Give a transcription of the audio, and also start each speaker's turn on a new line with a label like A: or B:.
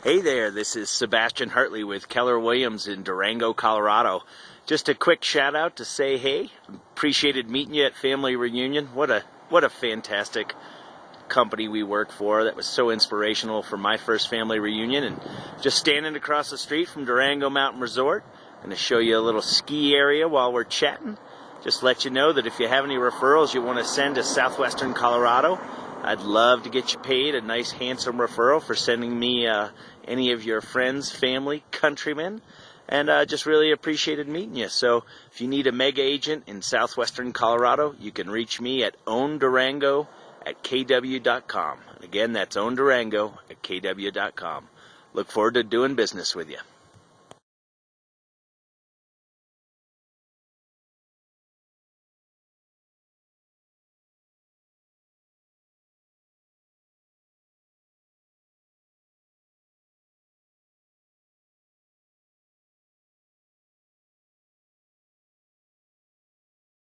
A: Hey there, this is Sebastian Hartley with Keller Williams in Durango, Colorado. Just a quick shout out to say hey, appreciated meeting you at Family Reunion. What a fantastic company we work for. That was so inspirational for my first family reunion. And just standing across the street from Durango Mountain Resort. I'm going to show you a little ski area while we're chatting. Just let you know that if you have any referrals you want to send to southwestern Colorado, I'd love to get you paid a nice handsome referral for sending me any of your friends, family, countrymen, and just really appreciated meeting you. So if you need a mega agent in southwestern Colorado, you can reach me at owndurango@kw.com. Again, that's owndurango@kw.com. Look forward to doing business with you.